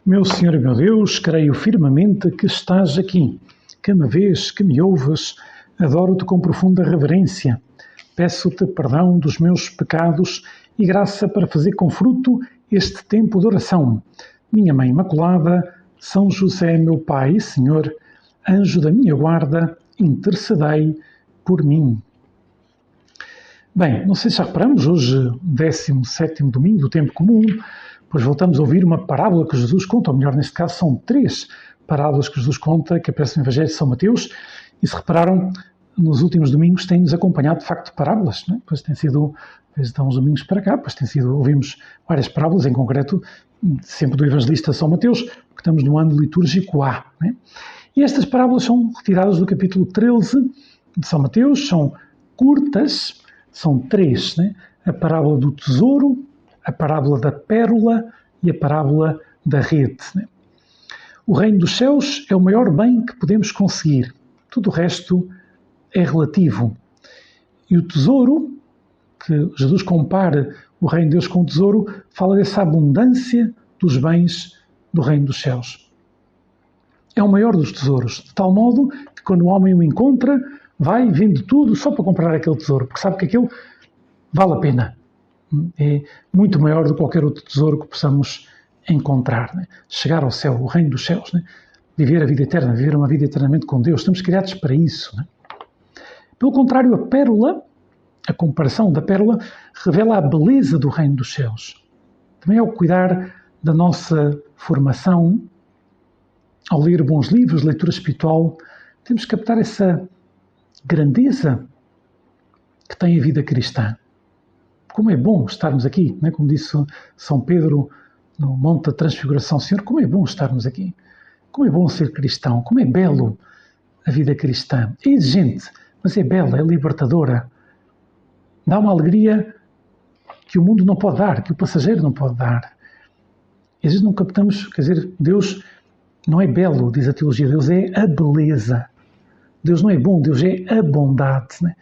Meu Senhor e meu Deus, creio firmemente que estás aqui, que me vês, que me ouves. Adoro-te com profunda reverência. Peço-te perdão dos meus pecados e graça para fazer com fruto este tempo de oração. Minha Mãe Imaculada, São José, meu Pai e Senhor, anjo da minha guarda, intercedei por mim. Bem, não sei se já reparamos, hoje, 17º domingo do tempo comum, pois voltamos a ouvir uma parábola que Jesus conta, ou melhor, neste caso são 3 parábolas que Jesus conta, que aparecem no Evangelho de São Mateus, e se repararam, nos últimos domingos tem-nos acompanhado de facto parábolas, não é? Pois tem sido, desde há uns domingos para cá, pois tem sido, ouvimos várias parábolas, em concreto, sempre do Evangelista São Mateus, porque estamos no ano litúrgico A, não é? E estas parábolas são retiradas do capítulo 13 de São Mateus, são curtas, são 3, né? A parábola do tesouro, a parábola da pérola e a parábola da rede. Né? O reino dos céus é o maior bem que podemos conseguir. Tudo o resto é relativo. E o tesouro, que Jesus compara o reino de Deus com o tesouro, fala dessa abundância dos bens do reino dos céus. É o maior dos tesouros, de tal modo que quando o homem o encontra, vai, vende tudo só para comprar aquele tesouro, porque sabe que aquilo vale a pena. É muito maior do que qualquer outro tesouro que possamos encontrar. Né? Chegar ao céu, o reino dos céus, né? Viver a vida eterna, viver uma vida eternamente com Deus. Estamos criados para isso. Né? Pelo contrário, a pérola, a comparação da pérola, revela a beleza do reino dos céus. Também ao cuidar da nossa formação, ao ler bons livros, leitura espiritual, temos que captar essa grandeza que tem a vida cristã. Como é bom estarmos aqui, não é? Como disse São Pedro no Monte da Transfiguração, Senhor, como é bom estarmos aqui. Como é bom ser cristão, como é belo a vida cristã. É exigente, mas é bela, é libertadora. Dá uma alegria que o mundo não pode dar, que o passageiro não pode dar. E às vezes não captamos, quer dizer, Deus não é belo, diz a teologia, Deus é a beleza. Deus não é bom, Deus é a bondade, né?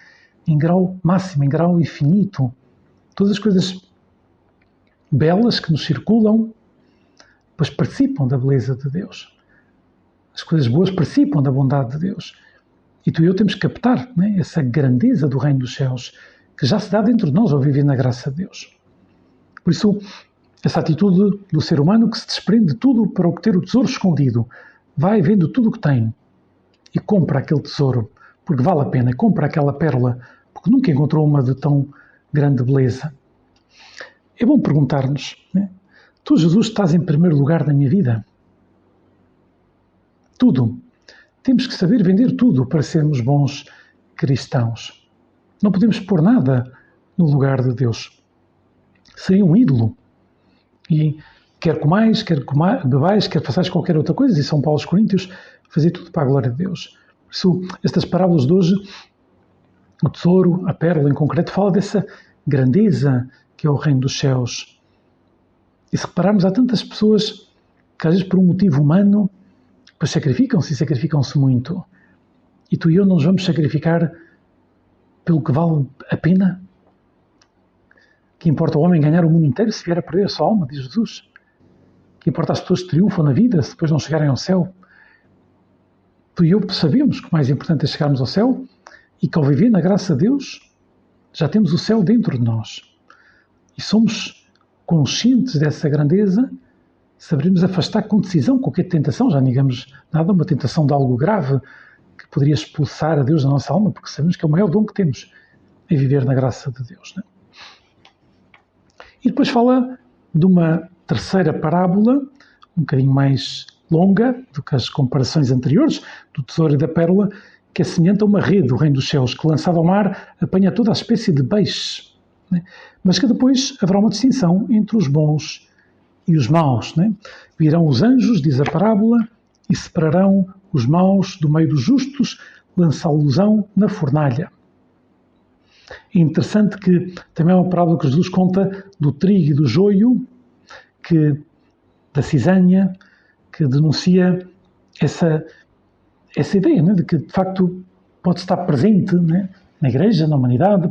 Em grau máximo, em grau infinito. Todas as coisas belas que nos circulam, pois participam da beleza de Deus. As coisas boas participam da bondade de Deus. E tu e eu temos que captar, né, essa grandeza do reino dos céus, que já se dá dentro de nós ao viver na graça de Deus. Por isso, essa atitude do ser humano que se desprende de tudo para obter o tesouro escondido, vai vendo tudo o que tem e compra aquele tesouro, porque vale a pena, e compra aquela pérola, porque nunca encontrou uma de tão grande beleza. É bom perguntar-nos, né? Tu, Jesus, estás em primeiro lugar na minha vida? Tudo. Temos que saber vender tudo para sermos bons cristãos. Não podemos pôr nada no lugar de Deus. Seria um ídolo. E quer comais, quer bebais, quer façais qualquer outra coisa, diz São Paulo aos Coríntios, fazer tudo para a glória de Deus. Por isso, estas parábolas de hoje, o tesouro, a pérola em concreto, fala dessa grandeza que é o reino dos céus. E se repararmos, há tantas pessoas que às vezes por um motivo humano pois sacrificam-se e sacrificam-se muito. E tu e eu não nos vamos sacrificar pelo que vale a pena? Que importa o homem ganhar o mundo inteiro se vier a perder a sua alma, diz Jesus. Que importa as pessoas que triunfam na vida se depois não chegarem ao céu? Tu e eu sabemos que o mais importante é chegarmos ao céu e que ao viver na graça de Deus já temos o céu dentro de nós. E somos conscientes dessa grandeza, saberemos afastar com decisão qualquer tentação, já digamos nada, uma tentação de algo grave que poderia expulsar a Deus da nossa alma, porque sabemos que é o maior dom que temos é viver na graça de Deus. Não é? E depois fala de uma terceira parábola, um bocadinho mais longa do que as comparações anteriores, do tesouro e da pérola, que é semelhante a uma rede do reino dos céus, que lançada ao mar apanha toda a espécie de peixes, né? Mas que depois haverá uma distinção entre os bons e os maus. Né? Virão os anjos, diz a parábola, e separarão os maus do meio dos justos, lançá-los-ão na fornalha. É interessante que também é uma parábola que Jesus conta do trigo e do joio, da cisanha, que denuncia essa ideia, né, de que, de facto, pode estar presente, né, na Igreja, na humanidade,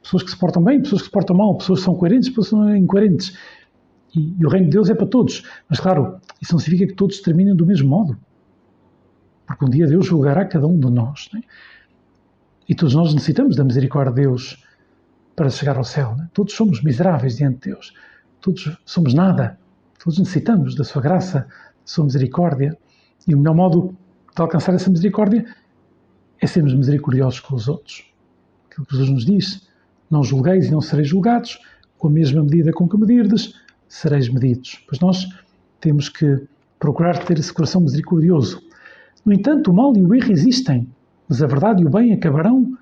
pessoas que se portam bem, pessoas que se portam mal, pessoas que são coerentes, pessoas que são incoerentes. E o reino de Deus é para todos. Mas claro, isso não significa que todos terminem do mesmo modo. Porque um dia Deus julgará cada um de nós. Né? E todos nós necessitamos da misericórdia de Deus para chegar ao céu. Né? Todos somos miseráveis diante de Deus. Todos somos nada. Todos necessitamos da sua graça, da sua misericórdia. E o melhor modo de alcançar essa misericórdia é sermos misericordiosos com os outros. Aquilo que Jesus nos diz, não julgueis e não sereis julgados, com a mesma medida com que medirdes, sereis medidos. Pois nós temos que procurar ter esse coração misericordioso. No entanto, o mal e o erro existem, mas a verdade e o bem acabarão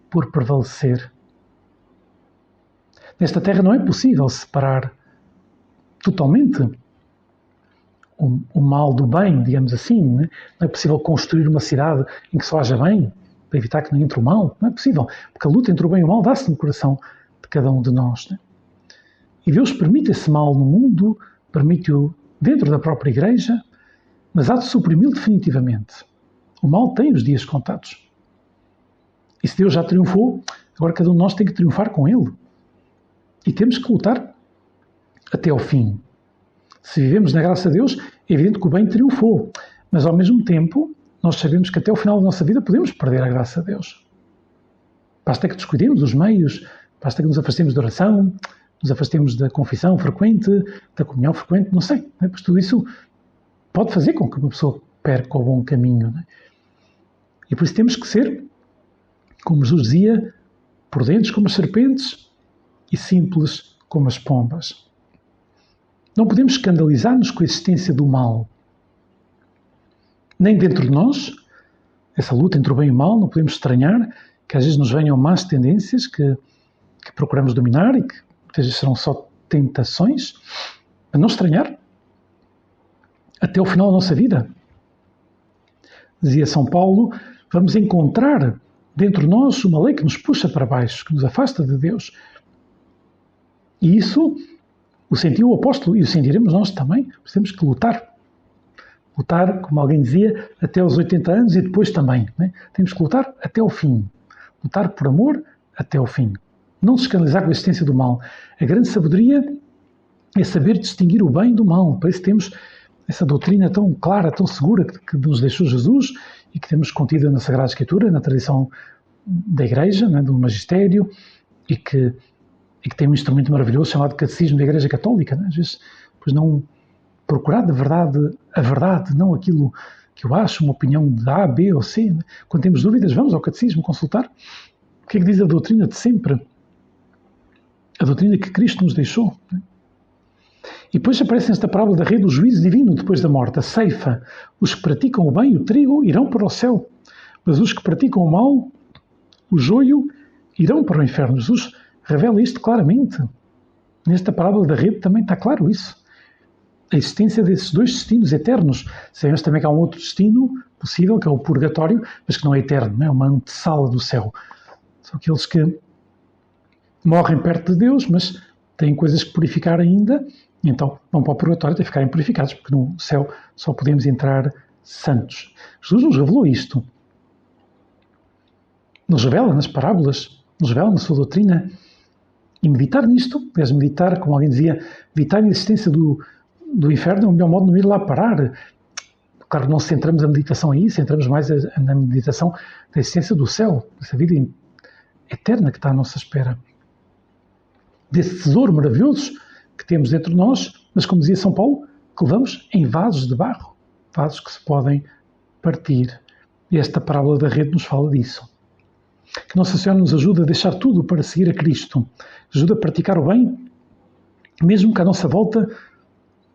por prevalecer. Nesta terra não é possível separar totalmente o mal do bem, digamos assim. Né? Não é possível construir uma cidade em que só haja bem, para evitar que não entre o mal. Não é possível, porque a luta entre o bem e o mal dá-se no coração de cada um de nós. Né? E Deus permite esse mal no mundo, permite-o dentro da própria Igreja, mas há de suprimi-lo definitivamente. O mal tem os dias contados. E se Deus já triunfou, agora cada um de nós tem que triunfar com Ele. E temos que lutar até ao fim. Se vivemos na graça de Deus, é evidente que o bem triunfou. Mas ao mesmo tempo, nós sabemos que até o final da nossa vida podemos perder a graça de Deus. Basta que descuidemos dos meios, basta que nos afastemos da oração, nos afastemos da confissão frequente, da comunhão frequente, não sei. Né? Pois tudo isso pode fazer com que uma pessoa perca o bom caminho. Né? E por isso temos que ser, como Jesus dizia, prudentes como as serpentes e simples como as pombas. Não podemos escandalizar-nos com a existência do mal. Nem dentro de nós, essa luta entre o bem e o mal, não podemos estranhar que às vezes nos venham más tendências que procuramos dominar e que muitas vezes serão só tentações, a não estranhar até o final da nossa vida. Dizia São Paulo, vamos encontrar dentro de nós uma lei que nos puxa para baixo, que nos afasta de Deus. E isso o sentiu o apóstolo e o sentiremos nós também. Temos que lutar. Lutar, como alguém dizia, até aos 80 anos e depois também. Né? Temos que lutar até ao fim. Lutar por amor até ao fim. Não se escandalizar com a existência do mal. A grande sabedoria é saber distinguir o bem do mal. Por isso temos essa doutrina tão clara, tão segura que nos deixou Jesus e que temos contida na Sagrada Escritura, na tradição da Igreja, né, do Magistério, e que tem um instrumento maravilhoso chamado Catecismo da Igreja Católica. Né? Às vezes, pois não procurar de verdade a verdade, não aquilo que eu acho, uma opinião de A, B ou C. Né? Quando temos dúvidas, vamos ao Catecismo consultar. O que é que diz a doutrina de sempre? A doutrina que Cristo nos deixou. Né? E depois aparece nesta parábola da rede o juízo divino depois da morte, a ceifa. Os que praticam o bem, o trigo, irão para o céu. Mas os que praticam o mal, o joio, irão para o inferno. Jesus revela isto claramente. Nesta parábola da rede também está claro isso. A existência desses dois destinos eternos. Sabemos também que há um outro destino possível, que é o purgatório, mas que não é eterno, não é uma antessala do céu. São aqueles que morrem perto de Deus, mas têm coisas que purificar ainda, e então vão para o purgatório até ficarem purificados, porque no céu só podemos entrar santos. Jesus nos revelou isto. Nos revela nas parábolas, nos revela na sua doutrina. E meditar nisto, aliás, meditar, como alguém dizia, meditar na existência do inferno é o melhor modo de não ir lá parar. Claro, não centramos a meditação aí, centramos mais na meditação da existência do céu, dessa vida eterna que está à nossa espera. Desse tesouro maravilhoso que temos dentro de nós, mas como dizia São Paulo, que levamos em vasos de barro, vasos que se podem partir. E esta parábola da rede nos fala disso. Que Nossa Senhora nos ajude a deixar tudo para seguir a Cristo, ajuda a praticar o bem, mesmo que à nossa volta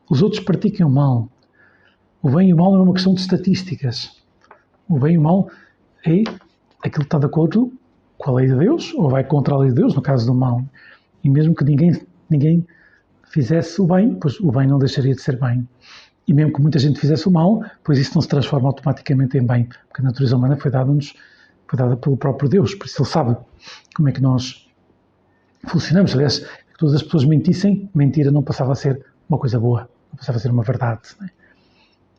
os outros pratiquem o mal. O bem e o mal não é uma questão de estatísticas. O bem e o mal é aquilo que está de acordo com a lei de Deus, ou vai contra a lei de Deus, no caso do mal. E mesmo que ninguém fizesse o bem, pois o bem não deixaria de ser bem. E mesmo que muita gente fizesse o mal, pois isso não se transforma automaticamente em bem, porque a natureza humana foi dada pelo próprio Deus, por isso Ele sabe como é que nós funcionamos. Aliás, se todas as pessoas mentissem, mentira não passava a ser uma coisa boa, não passava a ser uma verdade. Né?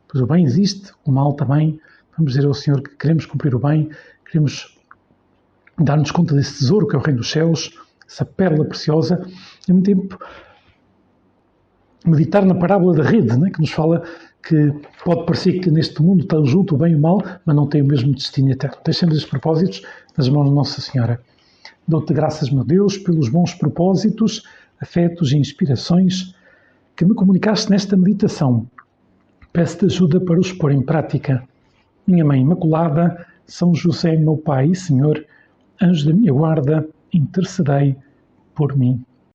Pois o bem existe, o mal também. Vamos dizer ao Senhor que queremos cumprir o bem, queremos dar-nos conta desse tesouro que é o reino dos céus, essa pérola preciosa, e ao mesmo tempo meditar na parábola da rede, né, que nos fala que pode parecer que neste mundo estão junto o bem e o mal, mas não tem o mesmo destino eterno. Deixemos estes propósitos nas mãos de Nossa Senhora. Dou-te graças, meu Deus, pelos bons propósitos, afetos e inspirações que me comunicaste nesta meditação. Peço-te ajuda para os pôr em prática. Minha Mãe Imaculada, São José, meu Pai e Senhor, anjo da minha guarda, intercedei por mim.